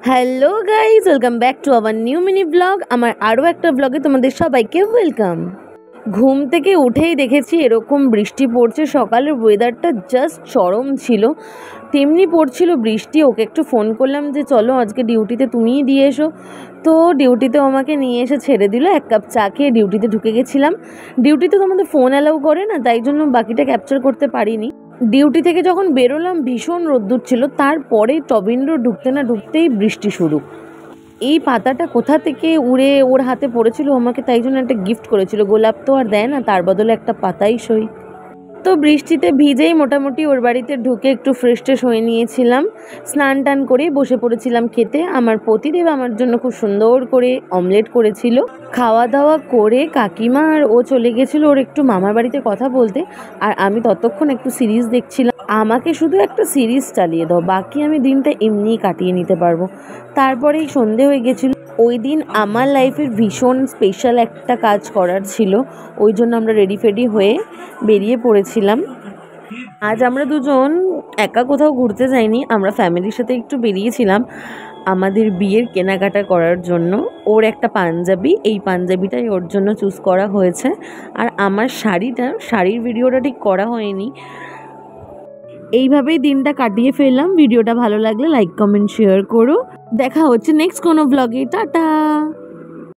Hello guys, welcome back to our new mini blog. আমার আরও একটা ব্লগে তোমাদের সবাইকে ওয়েলকাম। ঘুম থেকে উঠেই দেখেছি এরকম বৃষ্টি পড়ছে। সকালের ওয়েদারটা জাস্ট চরম ছিল, তেমনি পড়ছিল বৃষ্টি। ওকে একটু ফোন করলাম যে চলো আজকে ডিউটিতে তুমিই দিয়ে এসো। তো ডিউটিতেও আমাকে নিয়ে এসে ছেড়ে দিল। 1 কাপ চা খেয়ে ডিউটিতে ঢুকে গেছিলাম। ডিউটিতে তো আমাদের ফোন অ্যালাউ করে না, তাই জন্য বাকিটা ক্যাপচার করতে পারিনি। ডিউটি থেকে যখন বেরোলাম ভীষণ রোদ্দুর ছিল, তারপরে টবিন্দ্র ঢুকতে না ঢুকতেই বৃষ্টি শুরু। এই পাতাটা কোথা থেকে উড়ে ওর হাতে পড়েছিল, আমাকে তাই জন্য একটা গিফট করেছিল। গোলাপ তো আর দেয় না, তার বদলে একটা পাতাই সই। তো বৃষ্টিতে ভিজেই মোটামুটি ওর বাড়িতে ঢুকে একটু ফ্রেশ ট্রেশ হয়ে নিয়েছিলাম। স্নান টান করেই বসে পড়েছিলাম খেতে। আমার পতিদেব আমার জন্য খুব সুন্দর করে অমলেট করেছিল। খাওয়া দাওয়া করে কাকিমা আর ও চলে গেছিলো ওর একটু মামার বাড়িতে কথা বলতে, আর আমি ততক্ষণ একটু সিরিজ দেখছিলাম। আমাকে শুধু একটা সিরিজ চালিয়ে দাও, বাকি আমি দিনটা এমনিই কাটিয়ে নিতে পারবো। তারপরেই সন্ধে হয়ে গেছিলো। ওই দিন আমার লাইফের ভীষণ স্পেশাল একটা কাজ করার ছিল, ওই জন্য আমরা রেডি ফেডি হয়ে বেরিয়ে পড়েছিলাম। আজ আমরা দুজন একা কোথাও ঘুরতে যাইনি, আমরা ফ্যামিলির সাথে একটু বেরিয়েছিলাম আমাদের বিয়ের কেনাকাটা করার জন্য। ওর একটা পাঞ্জাবি, এই পাঞ্জাবিটাই ওর জন্য চুজ করা হয়েছে। আর আমার শাড়ির ভিডিওটা ঠিক করা হয়নি। এইভাবেই দিনটা কাটিয়ে ফেললাম। ভিডিওটা ভালো লাগলে লাইক কমেন্ট শেয়ার করো। দেখা হচ্ছে নেক্সট কোনো ব্লগে। টাটা।